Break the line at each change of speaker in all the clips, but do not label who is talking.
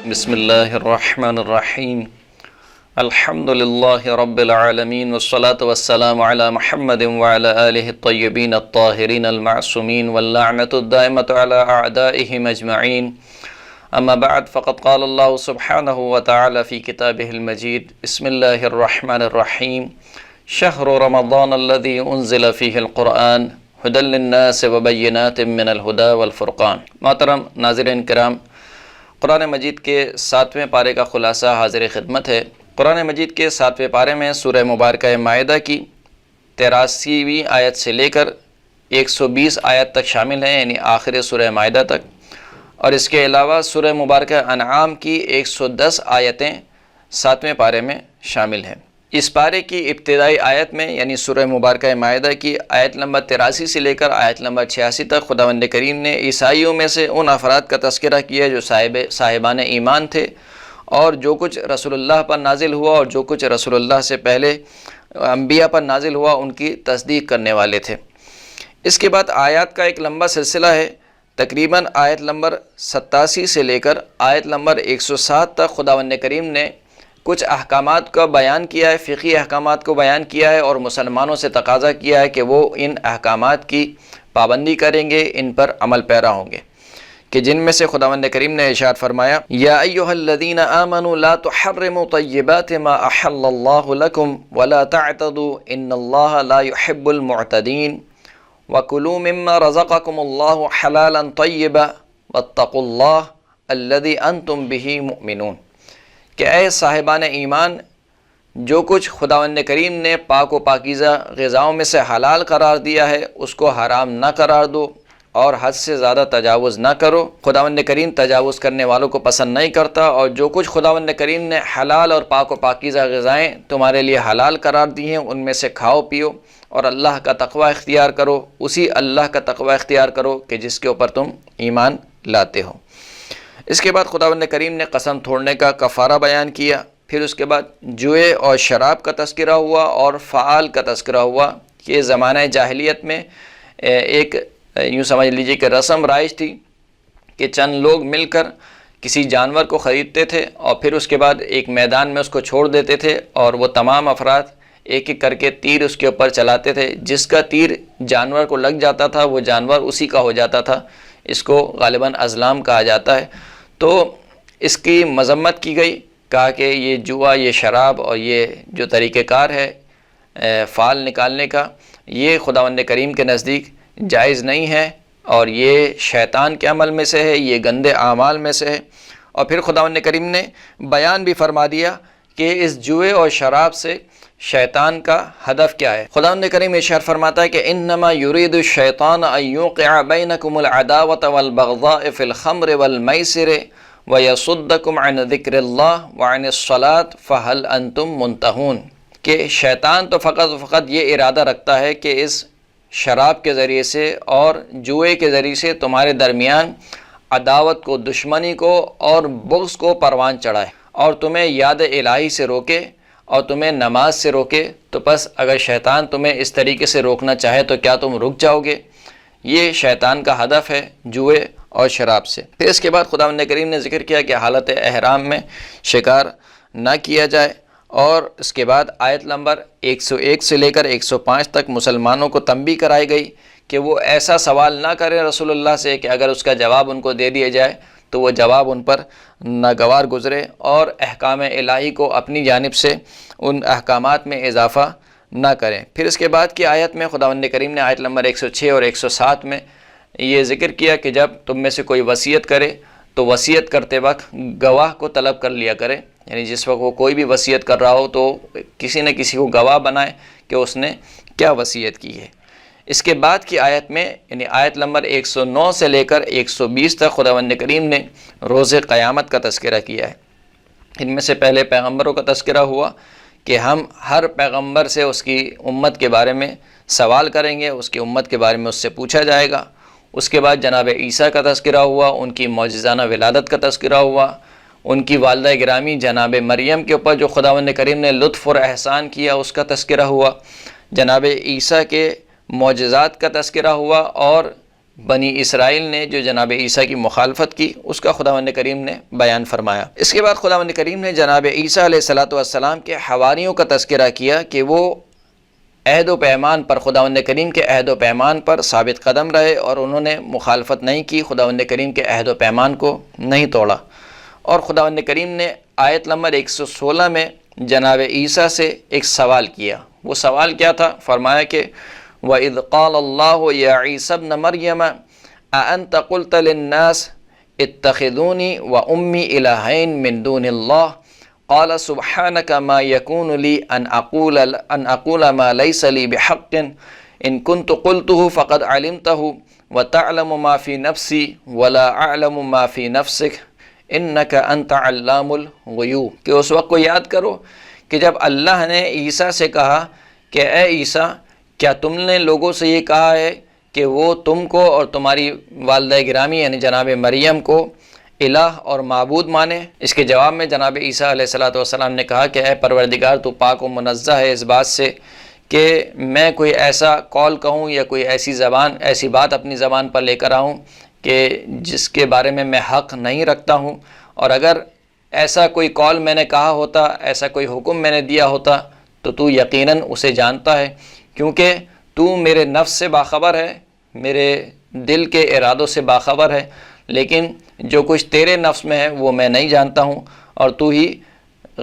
بسم اللہ الرحمن الرحیم الحمد للہ رب العالمین والصلاة والسلام علی محمد وعلی آلہ الطیبین الطاہرین المعصومین واللعنۃ الدائمۃ علی اعدائہم اجمعین اما بعد فقد قال اللہ سبحانہ وتعالی فی کتابہ المجید بسم اللہ الرحمن الرحیم شہر رمضان الذی انزل فیہ القرآن ہدی للناس وبینات من الہدی والفرقان۔ محترم ناظرین کرام، قرآن مجید کے 7ویں پارے کا خلاصہ حاضر خدمت ہے۔ قرآن مجید کے 7ویں پارے میں سورہ مبارکہ مائدہ کی 83ویں آیت سے لے کر 120 آیت تک شامل ہیں، یعنی آخر سورہ مائدہ تک، اور اس کے علاوہ سورہ مبارکہ انعام کی 110 آیتیں 7ویں پارے میں شامل ہیں۔ اس پارے کی ابتدائی آیت میں یعنی سورہ مبارکہ مائدہ کی آیت نمبر 83 سے لے کر آیت نمبر 86 تک خداوند کریم نے عیسائیوں میں سے ان افراد کا تذکرہ کیا جو صاحبان ایمان تھے، اور جو کچھ رسول اللہ پر نازل ہوا اور جو کچھ رسول اللہ سے پہلے انبیاء پر نازل ہوا ان کی تصدیق کرنے والے تھے۔ اس کے بعد آیات کا ایک لمبا سلسلہ ہے، تقریباً آیت نمبر 87 سے لے کر آیت نمبر 107 تک خداوند کریم نے کچھ احکامات کا بیان کیا ہے، فقہی احکامات کو بیان کیا ہے، اور مسلمانوں سے تقاضا کیا ہے کہ وہ ان احکامات کی پابندی کریں گے، ان پر عمل پیرا ہوں گے، کہ جن میں سے خداوند کریم نے ارشاد فرمایا یا ایھا الذین آمنوا لا تحرموا طیبات ما احل اللہ لکم ولا تعتدوا ان اللہ لا يحب المعتدین وکلوا مما رزقکم اللہ حلالا طیبا واتقوا اللہ الذی انتم بہ مؤمنون، کہ اے صاحبان ایمان، جو کچھ خداوند کریم نے پاک و پاکیزہ غذاؤں میں سے حلال قرار دیا ہے اس کو حرام نہ قرار دو اور حد سے زیادہ تجاوز نہ کرو۔ خداوند کریم تجاوز کرنے والوں کو پسند نہیں کرتا، اور جو کچھ خداوند کریم نے حلال اور پاک و پاکیزہ غذائیں تمہارے لیے حلال قرار دی ہیں ان میں سے کھاؤ پیو، اور اللہ کا تقوی اختیار کرو، اسی اللہ کا تقوی اختیار کرو کہ جس کے اوپر تم ایمان لاتے ہو۔ اس کے بعد خداوند کریم نے قسم توڑنے کا کفارہ بیان کیا، پھر اس کے بعد جوئے اور شراب کا تذکرہ ہوا اور فعال کا تذکرہ ہوا، کہ زمانہ جاہلیت میں ایک یوں سمجھ لیجیے کہ رسم رائج تھی کہ چند لوگ مل کر کسی جانور کو خریدتے تھے اور پھر اس کے بعد ایک میدان میں اس کو چھوڑ دیتے تھے، اور وہ تمام افراد ایک ایک کر کے تیر اس کے اوپر چلاتے تھے، جس کا تیر جانور کو لگ جاتا تھا وہ جانور اسی کا ہو جاتا تھا۔ اس کو غالباً ازلام کہا جاتا ہے۔ تو اس کی مذمت کی گئی، کہا کہ یہ جوا، یہ شراب اور یہ جو طریقہ کار ہے فال نکالنے کا، یہ خداوند کریم کے نزدیک جائز نہیں ہے، اور یہ شیطان کے عمل میں سے ہے، یہ گندے اعمال میں سے ہے۔ اور پھر خداوند کریم نے بیان بھی فرما دیا کہ اس جوئے اور شراب سے شیطان کا ہدف کیا ہے۔ خداوند کریم ارشاد فرماتا ہے کہ انما یرید الشیطان ان یوقع بینکم العداوۃ والبغضاء فی الخمر والمیسر ویصدکم عن ذکر اللہ وعن الصلاۃ فہل انتم منتہون، کہ شیطان تو فقط یہ ارادہ رکھتا ہے کہ اس شراب کے ذریعے سے اور جوئے کے ذریعے سے تمہارے درمیان عداوت کو، دشمنی کو اور بغض کو پروان چڑھائے، اور تمہیں یاد الہی سے روکے اور تمہیں نماز سے روکے۔ تو پس اگر شیطان تمہیں اس طریقے سے روکنا چاہے تو کیا تم رک جاؤ گے؟ یہ شیطان کا ہدف ہے جوئے اور شراب سے۔ پھر اس کے بعد خداوند کریم نے ذکر کیا کہ حالت احرام میں شکار نہ کیا جائے، اور اس کے بعد آیت نمبر 101 سے لے کر 105 تک مسلمانوں کو تنبیہ کرائی گئی کہ وہ ایسا سوال نہ کریں رسول اللہ سے کہ اگر اس کا جواب ان کو دے دیا جائے تو وہ جواب ان پر ناگوار گزرے، اور احکام الہی کو اپنی جانب سے ان احکامات میں اضافہ نہ کریں۔ پھر اس کے بعد کی آیت میں خداوند کریم نے آیت نمبر 106 اور 107 میں یہ ذکر کیا کہ جب تم میں سے کوئی وصیت کرے تو وصیت کرتے وقت گواہ کو طلب کر لیا کرے، یعنی جس وقت وہ کوئی بھی وصیت کر رہا ہو تو کسی نہ کسی کو گواہ بنائے کہ اس نے کیا وصیت کی ہے۔ اس کے بعد کی آیت میں یعنی آیت نمبر 109 سے لے کر 120 تک خداوند کریم نے روز قیامت کا تذکرہ کیا ہے۔ ان میں سے پہلے پیغمبروں کا تذکرہ ہوا کہ ہم ہر پیغمبر سے اس کی امت کے بارے میں سوال کریں گے، اس کی امت کے بارے میں اس سے پوچھا جائے گا۔ اس کے بعد جناب عیسیٰ کا تذکرہ ہوا، ان کی معجزانہ ولادت کا تذکرہ ہوا، ان کی والدہ گرامی جناب مریم کے اوپر جو خداوند کریم نے لطف اور احسان کیا اس کا تذکرہ ہوا، جناب عیسیٰ کے معجزات کا تذکرہ ہوا، اور بنی اسرائیل نے جو جناب عیسیٰ کی مخالفت کی اس کا خداوند کریم نے بیان فرمایا۔ اس کے بعد خداوند کریم نے جناب عیسیٰ علیہ السلام کے حواریوں کا تذکرہ کیا کہ وہ عہد و پیمان پر، خداوند کریم کے عہد و پیمان پر ثابت قدم رہے اور انہوں نے مخالفت نہیں کی، خداوند کریم کے عہد و پیمان کو نہیں توڑا۔ اور خداوند کریم نے آیت نمبر 116 میں جناب عیسیٰ سے ایک سوال کیا۔ وہ سوال کیا تھا؟ فرمایا کہ وَإِذْ قَالَ اللَّهُ يَا عِيسَى ابْنَ مَرْيَمَ أَأَنْتَ قُلْتَ لِلنَّاسِ اتَّخِذُونِي وَأُمِّي إِلَٰهَيْنِ مِن دُونِ اللَّهِ قَالَ سُبْحَانَكَ مَا يَكُونُ لِي أَنْ أَقُولَ مَا لَيْسَ لِي بِحَقٍّ إِن كُنتُ قُلْتُهُ فَقَدْ عَلِمْتَهُ وَتَعْلَمُ مَا فِي نَفْسِي وَلَا أَعْلَمُ مَا فِي نَفْسِكَ إِنَّكَ أَنْتَ عَلَّامُ الْغُیُوب۔ کہ اس وقت کو یاد کرو کہ جب اللہ نے عیسیٰ سے کہا کہ اے عیسیٰ، کیا تم نے لوگوں سے یہ کہا ہے کہ وہ تم کو اور تمہاری والدہ گرامی یعنی جناب مریم کو الہ اور معبود مانے؟ اس کے جواب میں جناب عیسیٰ علیہ السلام نے کہا کہ اے پروردگار، تو پاک و منزہ ہے اس بات سے کہ میں کوئی ایسا قول کہوں یا کوئی ایسی بات اپنی زبان پر لے کر آؤں کہ جس کے بارے میں حق نہیں رکھتا ہوں، اور اگر ایسا کوئی قول میں نے کہا ہوتا، ایسا کوئی حکم میں نے دیا ہوتا تو یقیناً اسے جانتا ہے، کیونکہ تو میرے نفس سے باخبر ہے، میرے دل کے ارادوں سے باخبر ہے، لیکن جو کچھ تیرے نفس میں ہے وہ میں نہیں جانتا ہوں، اور تو ہی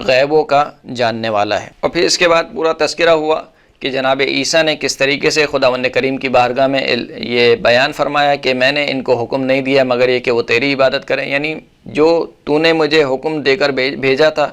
غیبوں کا جاننے والا ہے۔ اور پھر اس کے بعد پورا تذکرہ ہوا کہ جناب عیسیٰ نے کس طریقے سے خداوند کریم کی بارگاہ میں یہ بیان فرمایا کہ میں نے ان کو حکم نہیں دیا مگر یہ کہ وہ تیری عبادت کریں، یعنی جو تو نے مجھے حکم دے کر بھیجا تھا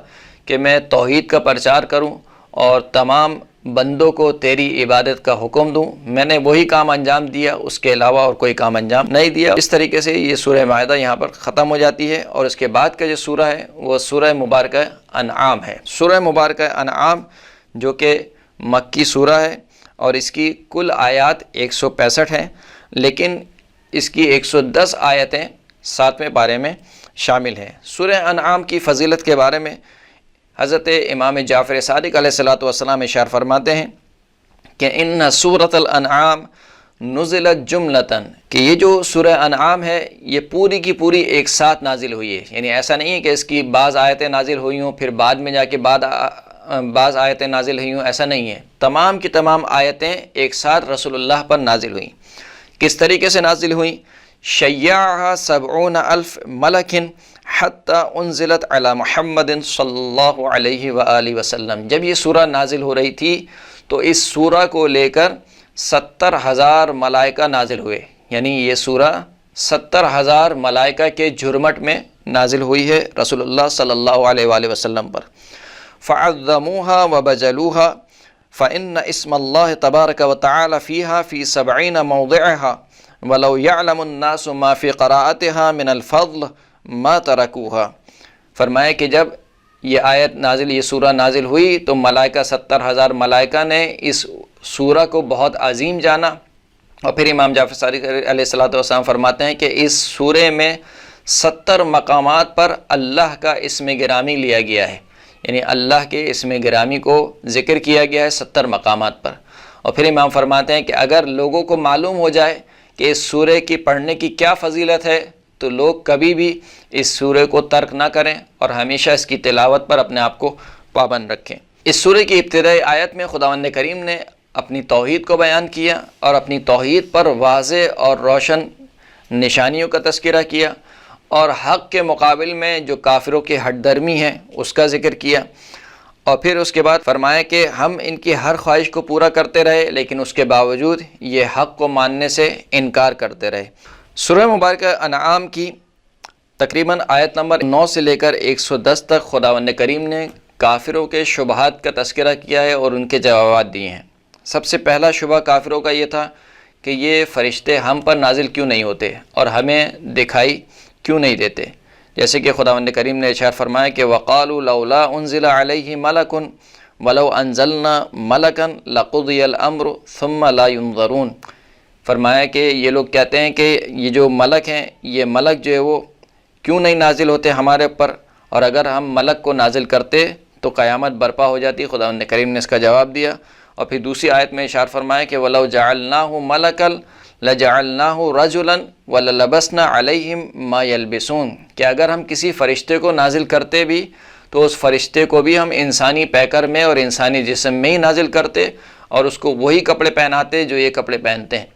کہ میں توحید کا پرچار کروں اور تمام بندوں کو تیری عبادت کا حکم دوں، میں نے وہی کام انجام دیا، اس کے علاوہ اور کوئی کام انجام نہیں دیا۔ اس طریقے سے یہ سورہ مائدہ یہاں پر ختم ہو جاتی ہے، اور اس کے بعد کا جو سورہ ہے وہ سورہ مبارکہ انعام ہے۔ سورہ مبارکہ انعام جو کہ مکی سورہ ہے، اور اس کی کل آیات 165 ہیں، لیکن اس کی 110 آیتیں 7ویں پارے میں شامل ہیں۔ سورہ انعام کی فضیلت کے بارے میں حضرت امام جعفر صادق علیہ السلام اشار فرماتے ہیں کہ ان سورۃ الانعام نزلت جملتاً، کہ یہ جو سورہ انعام ہے یہ پوری کی پوری ایک ساتھ نازل ہوئی ہے، یعنی ایسا نہیں ہے کہ اس کی بعض آیتیں نازل ہوئی ہوں پھر بعد میں جا کے بعض آیتیں نازل ہوئی ہوں، ایسا نہیں ہے، تمام کی تمام آیتیں ایک ساتھ رسول اللہ پر نازل ہوئیں۔ کس طریقے سے نازل ہوئیں؟ شیعہا 70,000 ملک حتی انزلت علی محمد صلی اللہ علیہ وآلہ وسلم۔ جب یہ سورہ نازل ہو رہی تھی تو اس سورہ کو لے کر 70,000 ملائکہ نازل ہوئے، یعنی یہ سورہ 70,000 ملائکہ کے جھرمٹ میں نازل ہوئی ہے رسول اللہ صلی اللہ علیہ وآلہ وسلم پر۔ فعظموها وبجلوها فإن اسم الله تبارك وتعالى فيها في 70 موضعها ولو يعلم الناس ما في قراءتها من الفضل ما تركوها۔ فرمایا کہ جب یہ سورہ نازل ہوئی تو ملائکہ 70,000 ملائکہ نے اس سورہ کو بہت عظیم جانا، اور پھر امام جعفر صادق علیہ السلام فرماتے ہیں کہ اس سورے میں 70 مقامات پر اللہ کا اسم گرامی لیا گیا ہے، یعنی اللہ کے اسم گرامی کو ذکر کیا گیا ہے 70 مقامات پر۔ اور پھر امام فرماتے ہیں کہ اگر لوگوں کو معلوم ہو جائے کہ اس سورے کی پڑھنے کی کیا فضیلت ہے تو لوگ کبھی بھی اس سورے کو ترک نہ کریں اور ہمیشہ اس کی تلاوت پر اپنے آپ کو پابند رکھیں۔ اس سورے کی ابتدائی آیت میں خداوند کریم نے اپنی توحید کو بیان کیا اور اپنی توحید پر واضح اور روشن نشانیوں کا تذکرہ کیا، اور حق کے مقابل میں جو کافروں کی ہٹ درمی ہے اس کا ذکر کیا، اور پھر اس کے بعد فرمایا کہ ہم ان کی ہر خواہش کو پورا کرتے رہے لیکن اس کے باوجود یہ حق کو ماننے سے انکار کرتے رہے۔ سورہ مبارکہ انعام کی تقریباً آیت نمبر 9 سے لے کر 110 تک خداوند کریم نے کافروں کے شبہات کا تذکرہ کیا ہے اور ان کے جوابات دیے ہیں۔ سب سے پہلا شبہ کافروں کا یہ تھا کہ یہ فرشتے ہم پر نازل کیوں نہیں ہوتے اور ہمیں دکھائی کیوں نہیں دیتے، جیسے کہ خداوند کریم نے ارشاد فرمایا کہ وَقَالُوا لَوْلَا أُنزِلَ عَلَيْهِ مَلَكٌ وَلَوْ أَنزَلْنَا مَلَكًا لَقُضِيَ الْأَمْرُ ثُمَّ لَا يُنظَرُونَ۔ فرمایا کہ یہ لوگ کہتے ہیں کہ یہ جو ملک ہیں، یہ ملک جو ہے وہ کیوں نہیں نازل ہوتے ہمارے اوپر، اور اگر ہم ملک کو نازل کرتے تو قیامت برپا ہو جاتی۔ خداوند کریم نے اس کا جواب دیا، اور پھر دوسری آیت میں ارشاد فرمایا کہ وَلَوْ جَعَلْنَاهُ مَلَكًا لَجَعَلْنَاهُ رَجُلًا وَلَلَبَسْنَا عَلَيْهِمْ مَا يَلْبِسُونَ کہ اگر ہم کسی فرشتے کو نازل کرتے بھی تو اس فرشتے کو بھی ہم انسانی پیکر میں اور انسانی جسم میں ہی نازل کرتے اور اس کو وہی کپڑے پہناتے جو یہ کپڑے پہنتے ہیں.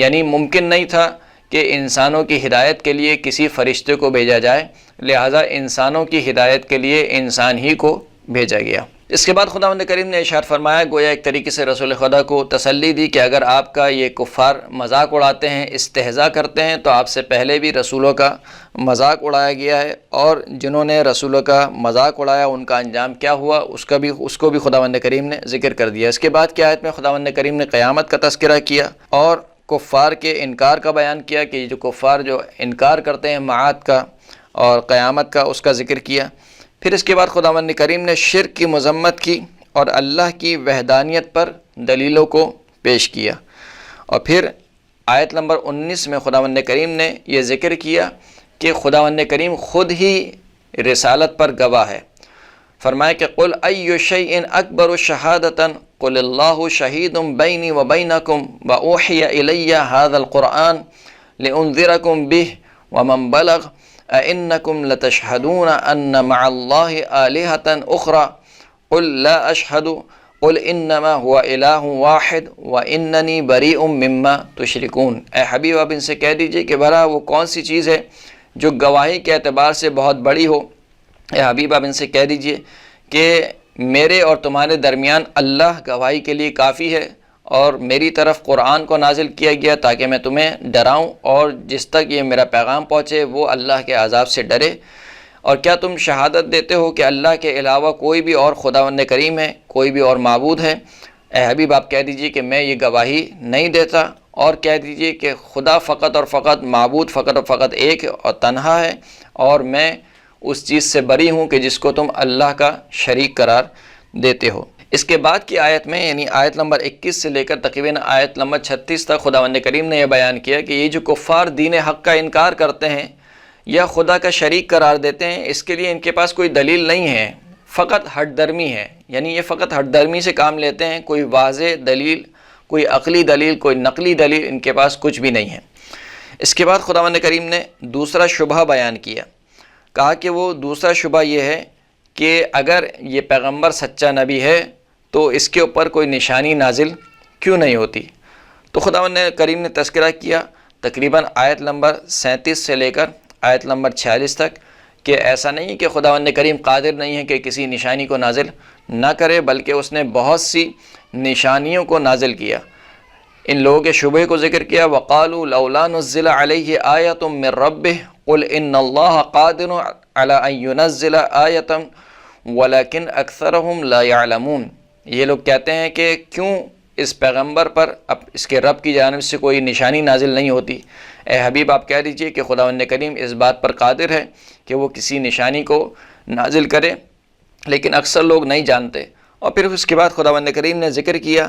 یعنی ممکن نہیں تھا کہ انسانوں کی ہدایت کے لیے کسی فرشتے کو بھیجا جائے، لہٰذا انسانوں کی ہدایت کے لیے انسان ہی کو بھیجا گیا. اس کے بعد خداوند کریم نے ارشاد فرمایا، گویا ایک طریقے سے رسول خدا کو تسلی دی کہ اگر آپ کا یہ کفار مذاق اڑاتے ہیں، استہزاء کرتے ہیں، تو آپ سے پہلے بھی رسولوں کا مذاق اڑایا گیا ہے، اور جنہوں نے رسولوں کا مذاق اڑایا ان کا انجام کیا ہوا اس کو بھی خداوند کریم نے ذکر کر دیا. اس کے بعد کی آیت میں خداوند کریم نے قیامت کا تذکرہ کیا اور کفار کے انکار کا بیان کیا کہ جو کفار جو انکار کرتے ہیں معاد کا اور قیامت کا، اس کا ذکر کیا. پھر اس کے بعد خداوند کریم نے شرک کی مذمت کی اور اللہ کی وحدانیت پر دلیلوں کو پیش کیا. اور پھر آیت نمبر 19 میں خداوند کریم نے یہ ذکر کیا کہ خداوند کریم خود ہی رسالت پر گواہ ہے. فرمایا کہ قل ای شیء اکبر شہادۃ قل اللہ شہید بینی و بینکم واوحی الی ھذا القرآن لانذرکم بہ ومن بلغ أئنكم لتشهدون أن مع الله آلهة أخرى قل لا أشهد قل إنما هو إله واحد وإنني بريء مما تشركون. اے حبیب آپ ان سے کہہ دیجئے کہ بھلا وہ کون سی چیز ہے جو گواہی کے اعتبار سے بہت بڑی ہو. اے حبیب آپ ان سے کہہ دیجئے کہ میرے اور تمہارے درمیان اللہ گواہی کے لیے کافی ہے، اور میری طرف قرآن کو نازل کیا گیا تاکہ میں تمہیں ڈراؤں اور جس تک یہ میرا پیغام پہنچے وہ اللہ کے عذاب سے ڈرے. اور کیا تم شہادت دیتے ہو کہ اللہ کے علاوہ کوئی بھی اور خداوند کریم ہے، کوئی بھی اور معبود ہے؟ اے حبیب آپ کہہ دیجئے کہ میں یہ گواہی نہیں دیتا، اور کہہ دیجئے کہ خدا فقط اور فقط معبود فقط اور فقط ایک اور تنہا ہے، اور میں اس چیز سے بری ہوں کہ جس کو تم اللہ کا شریک قرار دیتے ہو. اس کے بعد کی آیت میں یعنی آیت نمبر 21 سے لے کر تقریباً آیت نمبر 36 تک خداوند کریم نے یہ بیان کیا کہ یہ جو کفار دین حق کا انکار کرتے ہیں یا خدا کا شریک قرار دیتے ہیں، اس کے لیے ان کے پاس کوئی دلیل نہیں ہے، فقط ہٹ درمی ہے. یعنی یہ فقط ہٹ درمی سے کام لیتے ہیں، کوئی واضح دلیل، کوئی عقلی دلیل، کوئی نقلی دلیل ان کے پاس کچھ بھی نہیں ہے. اس کے بعد خداوند کریم نے دوسرا شبہ بیان کیا، کہا کہ وہ دوسرا شبہ یہ ہے کہ اگر یہ پیغمبر سچا نبی ہے تو اس کے اوپر کوئی نشانی نازل کیوں نہیں ہوتی. تو خداوند کریم نے تذکرہ کیا تقریباً آیت نمبر 37 سے لے کر آیت نمبر 46 تک کہ ایسا نہیں کہ خداوند کریم قادر نہیں ہے کہ کسی نشانی کو نازل نہ کرے، بلکہ اس نے بہت سی نشانیوں کو نازل کیا. ان لوگوں کے شبہ کو ذکر کیا. وقالوا لولا نزل علیہ آیۃ من ربہ قل ان اللہ قادر علی ان ینزل آیۃ ولکن اکثرہم لا یعلمون. یہ لوگ کہتے ہیں کہ کیوں اس پیغمبر پر اب اس کے رب کی جانب سے کوئی نشانی نازل نہیں ہوتی. اے حبیب آپ کہہ دیجئے کہ خداوند کریم اس بات پر قادر ہے کہ وہ کسی نشانی کو نازل کرے، لیکن اکثر لوگ نہیں جانتے. اور پھر اس کے بعد خداوند کریم نے ذکر کیا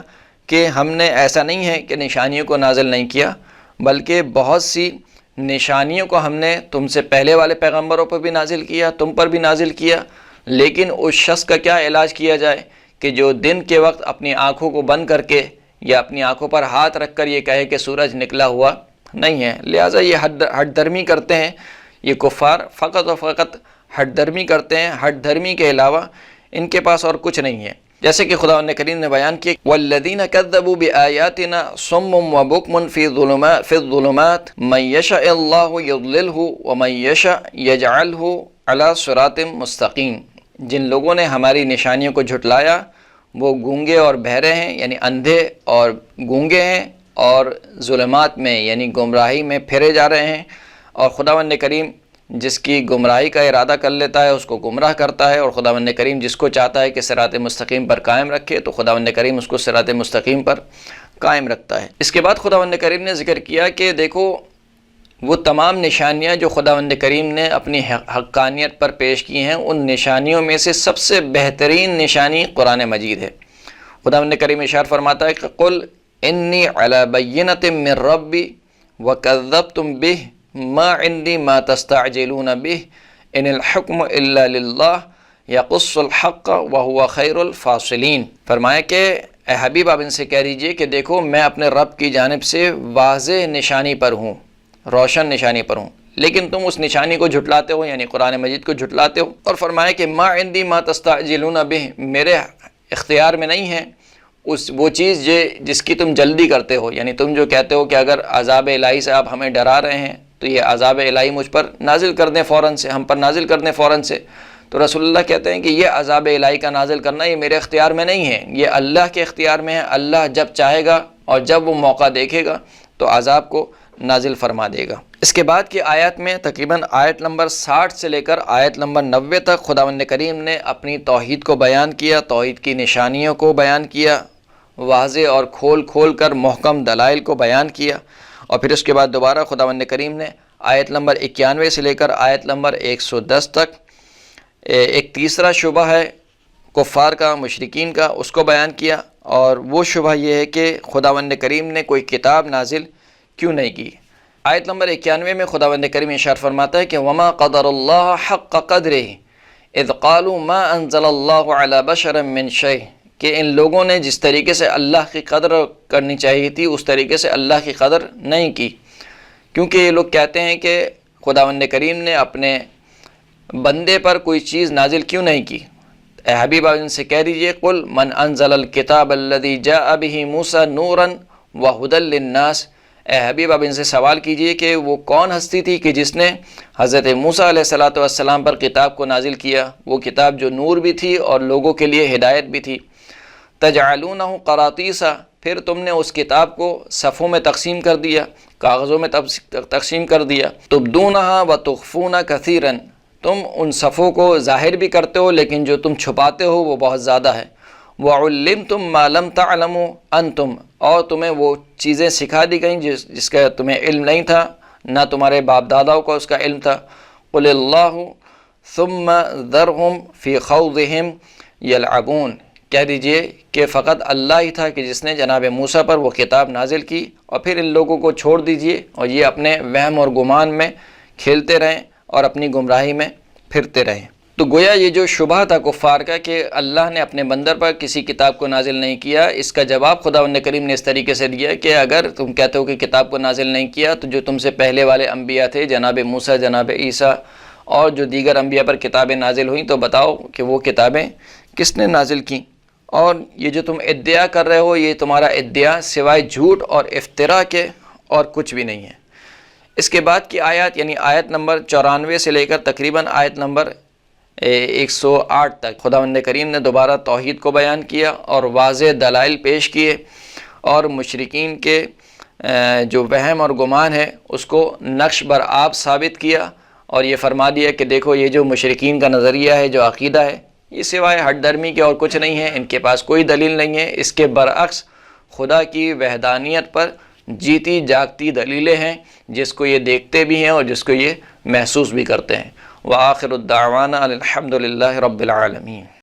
کہ ہم نے ایسا نہیں ہے کہ نشانیوں کو نازل نہیں کیا، بلکہ بہت سی نشانیوں کو ہم نے تم سے پہلے والے پیغمبروں پر بھی نازل کیا، تم پر بھی نازل کیا. لیکن اس شخص کا کیا علاج کیا جائے کہ جو دن کے وقت اپنی آنکھوں کو بند کر کے یا اپنی آنکھوں پر ہاتھ رکھ کر یہ کہے کہ سورج نکلا ہوا نہیں ہے. لہٰذا یہ ہٹ درمی کرتے ہیں. یہ کفار فقط و فقط ہٹ درمی کرتے ہیں، ہٹ درمی کے علاوہ ان کے پاس اور کچھ نہیں ہے. جیسے کہ خداوند کریم نے بیان کیا والذین کذبوا بآیاتنا صم وبکم فی الظلمات من یشاء اللہ یضللہ ومن یشاء یجعلہ علی صراط مستقیم. جن لوگوں نے ہماری نشانیوں کو جھٹلایا وہ گونگے اور بہرے ہیں، یعنی اندھے اور گونگے ہیں، اور ظلمات میں یعنی گمراہی میں پھرے جا رہے ہیں. اور خداوند کریم جس کی گمراہی کا ارادہ کر لیتا ہے اس کو گمراہ کرتا ہے، اور خداوند کریم جس کو چاہتا ہے کہ صراط مستقیم پر قائم رکھے تو خداوند کریم اس کو صراط مستقیم پر قائم رکھتا ہے. اس کے بعد خداوند کریم نے ذکر کیا کہ دیکھو وہ تمام نشانیاں جو خداوند کریم نے اپنی حقانیت پر پیش کی ہیں، ان نشانیوں میں سے سب سے بہترین نشانی قرآن مجید ہے. خداوند کریم ارشاد فرماتا ہے کہ قل انی علی بینۃ من ربی وکذبتم بہ ما عندی ما تستعجلون بہ ان الحکم الا للہ یقص الحق وہو خیر الفاصلین. فرمایا کہ اے حبیب آپ ان سے کہہ دیجئے کہ دیکھو میں اپنے رب کی جانب سے واضح نشانی پر ہوں، روشن نشانی پر ہوں، لیکن تم اس نشانی کو جھٹلاتے ہو، یعنی قرآن مجید کو جھٹلاتے ہو۔ اور فرمایا کہ ما عندی ما تستعجلون بہ، میرے اختیار میں نہیں ہے وہ چیز جس کی تم جلدی کرتے ہو، یعنی تم جو کہتے ہو کہ اگر عذاب الہی سے آپ ہمیں ڈرا رہے ہیں تو یہ عذاب الہی مجھ پر نازل کر دیں فوراً سے، ہم پر نازل کر دیں فوراً سے۔ تو رسول اللہ کہتے ہیں کہ یہ عذاب الہی کا نازل کرنا یہ میرے اختیار میں نہیں ہے، یہ اللہ کے اختیار میں ہے۔ اللہ جب چاہے گا اور جب وہ موقع دیکھے گا تو عذاب کو نازل فرما دے گا۔ اس کے بعد کی آیات میں تقریباً آیت نمبر 60 سے لے کر آیت نمبر 90 تک خداوند کریم نے اپنی توحید کو بیان کیا، توحید کی نشانیوں کو بیان کیا، واضح اور کھول کر محکم دلائل کو بیان کیا۔ اور پھر اس کے بعد دوبارہ خداوند کریم نے آیت نمبر 91 سے لے کر آیت نمبر 110 تک ایک تیسرا شبہ ہے کفار کا، مشرکین کا، اس کو بیان کیا۔ اور وہ شبہ یہ ہے کہ خداوند کریم نے کوئی کتاب نازل کیوں نہیں کی۔ آیت نمبر 91 میں خداوند کریم ارشاد فرماتا ہے کہ وما قدر اللہ حق قدرہ اذ قالوا ما انزل اللہ علی بشر من شیء، کہ ان لوگوں نے جس طریقے سے اللہ کی قدر کرنی چاہیے تھی اس طریقے سے اللہ کی قدر نہیں کی، کیونکہ یہ لوگ کہتے ہیں کہ خداوند کریم نے اپنے بندے پر کوئی چیز نازل کیوں نہیں کی۔ اے حبیب آپ ان سے کہہ دیجئے قل من انزل الکتاب الذی جاء بہ موسیٰ نورا وہدی للناس، اے حبیب آپ ان سے سوال کیجئے کہ وہ کون ہستی تھی کہ جس نے حضرت موسیٰ علیہ السلام پر کتاب کو نازل کیا، وہ کتاب جو نور بھی تھی اور لوگوں کے لیے ہدایت بھی تھی۔ تجعلونہ قراطیسا، پھر تم نے اس کتاب کو صفوں میں تقسیم کر دیا، کاغذوں میں تقسیم کر دیا۔ تبدونہا وتخفون کثیرا، تم ان صفوں کو ظاہر بھی کرتے ہو لیکن جو تم چھپاتے ہو وہ بہت زیادہ ہے۔ وَعُلِّمْتُمْ مَا لَمْ تَعْلَمُوا أَنْتُمْ، اور تمہیں وہ چیزیں سکھا دی گئیں جس کا تمہیں علم نہیں تھا، نہ تمہارے باپ داداؤں کو اس کا علم تھا۔ قُلِ اللَّهُ ثُمَّ ذَرْهُمْ فِي خَوْضِهِمْ يَلْعَبُونَ، کہہ دیجئے کہ فقط اللہ ہی تھا کہ جس نے جناب موسیٰ پر وہ کتاب نازل کی، اور پھر ان لوگوں کو چھوڑ دیجئے اور یہ اپنے وہم اور گمان میں کھیلتے رہیں اور اپنی گمراہی میں پھرتے رہیں۔ تو گویا یہ جو شبہ تھا کفار کا کہ اللہ نے اپنے بندر پر کسی کتاب کو نازل نہیں کیا، اس کا جواب خداوند کریم نے اس طریقے سے دیا کہ اگر تم کہتے ہو کہ کتاب کو نازل نہیں کیا تو جو تم سے پہلے والے انبیاء تھے، جناب موسیٰ، جناب عیسیٰ اور جو دیگر انبیاء پر کتابیں نازل ہوئیں، تو بتاؤ کہ وہ کتابیں کس نے نازل کیں؟ اور یہ جو تم ادعا کر رہے ہو، یہ تمہارا ادعا سوائے جھوٹ اور افتراء کے اور کچھ بھی نہیں ہے۔ اس کے بعد کی آیات یعنی آیت نمبر 94 سے لے کر تقریباً آیت نمبر 108 تک خداوند کریم نے دوبارہ توحید کو بیان کیا اور واضح دلائل پیش کیے، اور مشرکین کے جو وہم اور گمان ہے اس کو نقش بر آب ثابت کیا، اور یہ فرما دیا کہ دیکھو یہ جو مشرکین کا نظریہ ہے، جو عقیدہ ہے، یہ سوائے ہٹ درمی کے اور کچھ نہیں ہے، ان کے پاس کوئی دلیل نہیں ہے۔ اس کے برعکس خدا کی وحدانیت پر جیتی جاگتی دلیلیں ہیں، جس کو یہ دیکھتے بھی ہیں اور جس کو یہ محسوس بھی کرتے ہیں۔ وآخر الدعوانا الحمد للہ رب العالمین۔